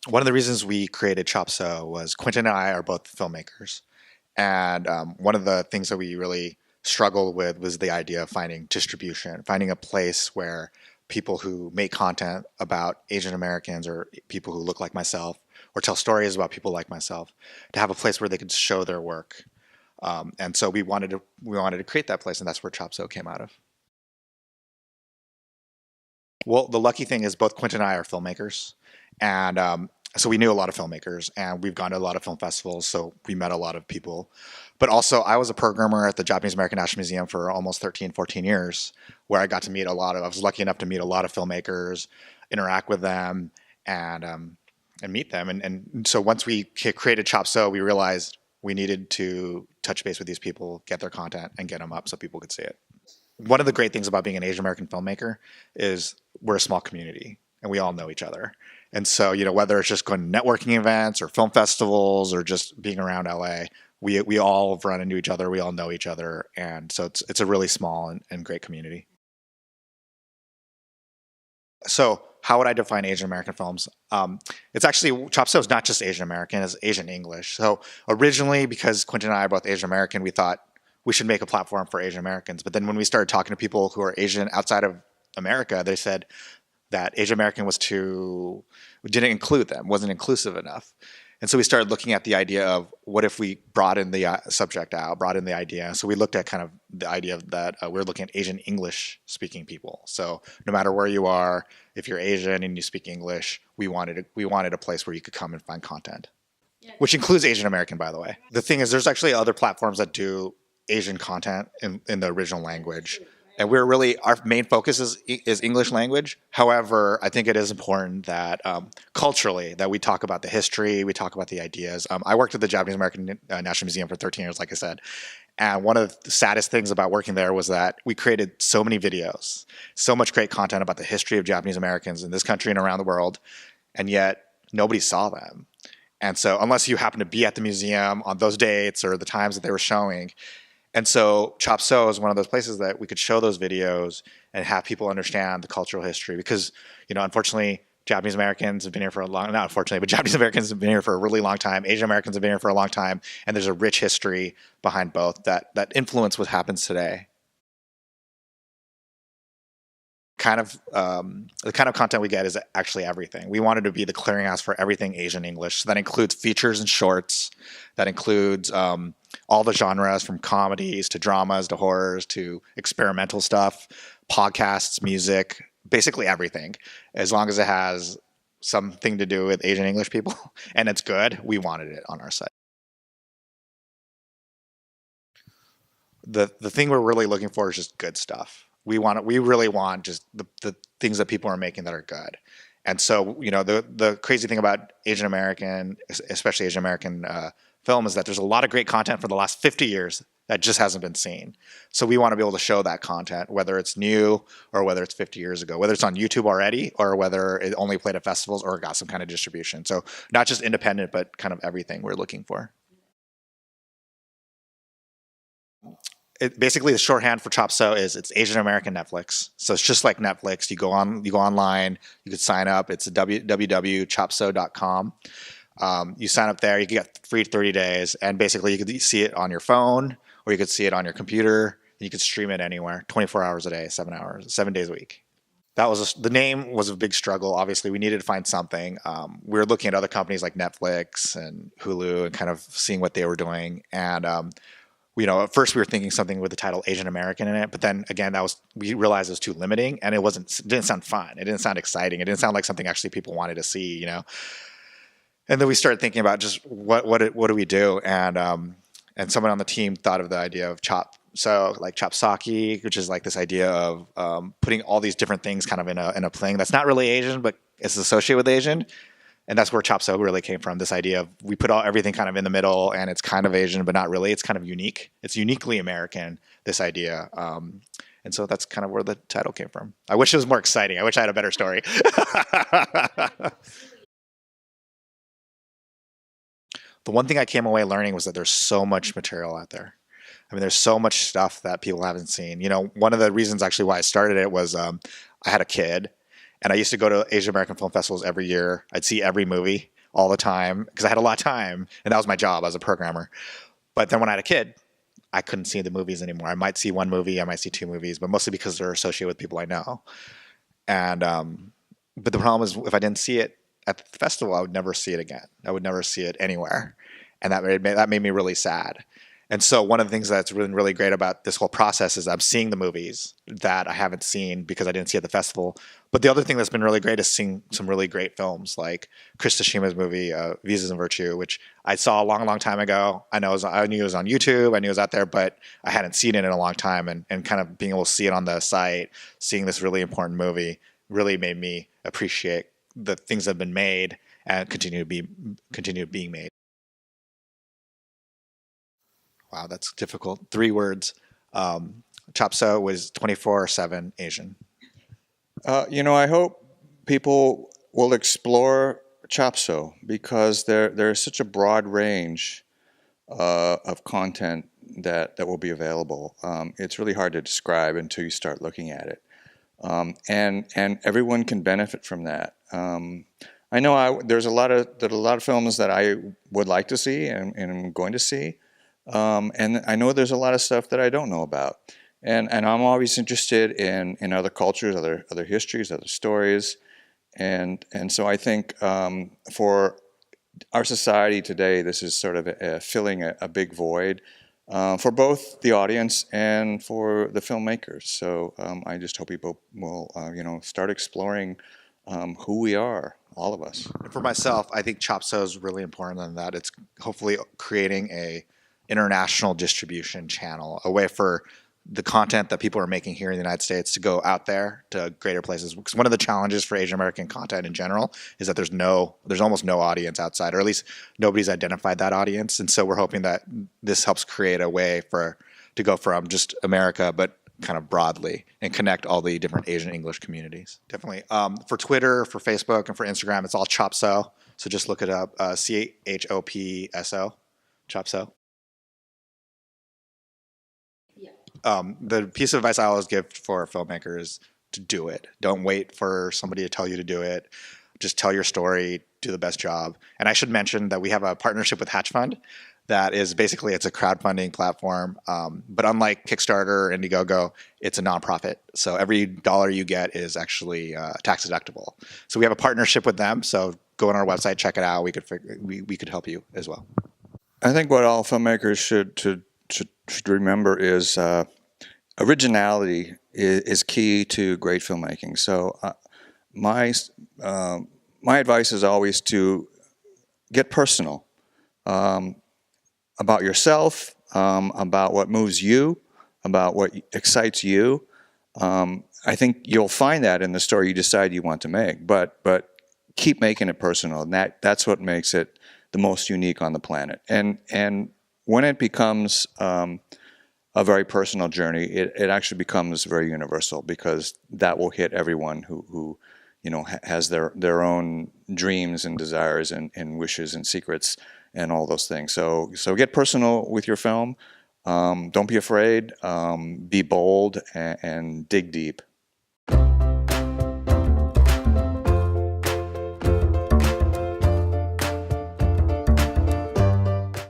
one of the reasons we created Chopso was Quentin and I are both filmmakers. And one of the things that we really struggled with was the idea of finding distribution, finding a place where people who make content about Asian Americans or people who look like myself or tell stories about people like myself to have a place where they could show their work. And so we wanted to create that place, and that's where Chopso came out of. Well, the lucky thing is both Quentin and I are filmmakers, and so we knew a lot of filmmakers, and we've gone to a lot of film festivals, so we met a lot of people. But also, I was a programmer at the Japanese American National Museum for almost 13, 14 years, where I got to meet I was lucky enough to meet a lot of filmmakers, interact with them, and meet them. And so once we created Chopso, we realized we needed to touch base with these people, get their content, and get them up so people could see it. One of the great things about being an Asian American filmmaker is we're a small community and we all know each other. And so, whether it's just going to networking events or film festivals or just being around LA, we all run into each other. We all know each other. And so it's a really small and great community. So how would I define Asian American films? It's actually, Chopso is not just Asian American, it's Asian English. So originally, because Quentin and I are both Asian American, we thought we should make a platform for Asian Americans. But then when we started talking to people who are Asian outside of America, they said that Asian American didn't include them, wasn't inclusive enough. And so we started looking at the idea of what if we broaden the subject out, broaden the idea. So we looked at kind of the idea of that we're looking at Asian English speaking people. So no matter where you are, if you're Asian and you speak English, we wanted a place where you could come and find content, which includes Asian American, by the way. The thing is, there's actually other platforms that do Asian content in the original language. And our main focus is English language. However, I think it is important that culturally that we talk about the history, we talk about the ideas. I worked at the Japanese American National Museum for 13 years, like I said. And one of the saddest things about working there was that we created so many videos, so much great content about the history of Japanese Americans in this country and around the world, and yet nobody saw them. And so unless you happen to be at the museum on those dates or the times that they were showing. And so Chopso is one of those places that we could show those videos and have people understand the cultural history because, unfortunately, Japanese Americans have been here for not unfortunately, but Japanese Americans have been here for a really long time. Asian Americans have been here for a long time. And there's a rich history behind both that influence what happens today. The kind of content we get is actually everything. We wanted to be the clearinghouse for everything Asian English. So that includes features and shorts. That includes all the genres from comedies to dramas to horrors to experimental stuff, podcasts, music, basically everything. As long as it has something to do with Asian English people and it's good, we wanted it on our site. The thing we're really looking for is just good stuff. We really want just the things that people are making that are good. And so, the crazy thing about Asian American, especially Asian American film, is that there's a lot of great content for the last 50 years that just hasn't been seen. So we want to be able to show that content, whether it's new or whether it's 50 years ago, whether it's on YouTube already or whether it only played at festivals or got some kind of distribution. So not just independent, but kind of everything we're looking for. Basically, the shorthand for Chopso is it's Asian American Netflix. So it's just like Netflix. You go online, you could sign up. It's www.chopso.com. You sign up there, you get free 30 days, and basically you could see it on your phone or you could see it on your computer. And you could stream it anywhere, 24 hours a day, 7 days a week. The name was a big struggle. Obviously, we needed to find something. We were looking at other companies like Netflix and Hulu and kind of seeing what they were doing. And at first we were thinking something with the title Asian American in it, but then again, we realized it was too limiting and it didn't sound fun. It didn't sound exciting. It didn't sound like something actually people wanted to see, And then we started thinking about just what do we do? And someone on the team thought of the idea of like Chopsaki, which is like this idea of putting all these different things kind of in a thing that's not really Asian, but it's associated with Asian. And that's where Chopso really came from, this idea of we put everything kind of in the middle and it's kind of Asian, but not really. It's kind of unique. It's uniquely American, this idea. And so that's kind of where the title came from. I wish it was more exciting. I wish I had a better story. The one thing I came away learning was that there's so much material out there. I mean, there's so much stuff that people haven't seen. One of the reasons actually why I started it was I had a kid. And I used to go to Asian American film festivals every year. I'd see every movie all the time because I had a lot of time, and that was my job as a programmer. But then when I had a kid, I couldn't see the movies anymore. I might see one movie, I might see two movies, but mostly because they're associated with people I know. And but the problem is, if I didn't see it at the festival, I would never see it again. I would never see it anywhere, and that made me really sad. And so one of the things that's really really great about this whole process is I'm seeing the movies that I haven't seen because I didn't see at the festival. But the other thing that's been really great is seeing some really great films like Chris Tashima's movie Visas and Virtue, which I saw a long, long time ago. I knew it was on YouTube. I knew it was out there, but I hadn't seen it in a long time. And kind of being able to see it on the site, seeing this really important movie, really made me appreciate the things that have been made and continue being made. Wow, that's difficult. 3 words. Chopso was 24/7 Asian. I hope people will explore Chopso because there's such a broad range of content that will be available. It's really hard to describe until you start looking at it, and everyone can benefit from that. I know there's a lot of films that I would like to see and I'm going to see, and I know there's a lot of stuff that I don't know about. And I'm always interested in other cultures, other histories, other stories, and so I think for our society today, this is sort of filling a big void for both the audience and for the filmmakers. So I just hope people will start exploring who we are, all of us. And for myself, I think Chopso is really important in that it's hopefully creating a international distribution channel, a way for the content that people are making here in the United States to go out there to greater places. Because one of the challenges for Asian American content in general is that there's almost no audience outside, or at least nobody's identified that audience. And so we're hoping that this helps create a way to go from just America, but kind of broadly, and connect all the different Asian English communities. Definitely. For Twitter, for Facebook, and for Instagram, it's all Chopso. So just look it up. CHOPSO. Chopso. The piece of advice I always give for filmmakers is to do it. Don't wait for somebody to tell you to do it. Just tell your story, do the best job. And I should mention that we have a partnership with Hatchfund that is basically, it's a crowdfunding platform. But unlike Kickstarter or Indiegogo, it's a nonprofit. So every dollar you get is actually tax deductible. So we have a partnership with them. So go on our website, check it out. We could help you as well. I think what all filmmakers should remember is originality is key to great filmmaking. So my advice is always to get personal about yourself, about what moves you, about what excites you. I think you'll find that in the story you decide you want to make, but keep making it personal, and that's what makes it the most unique on the planet. And when it becomes a very personal journey, it actually becomes very universal, because that will hit everyone who has their own dreams and desires and wishes and secrets and all those things. So get personal with your film. Don't be afraid. Be bold and dig deep.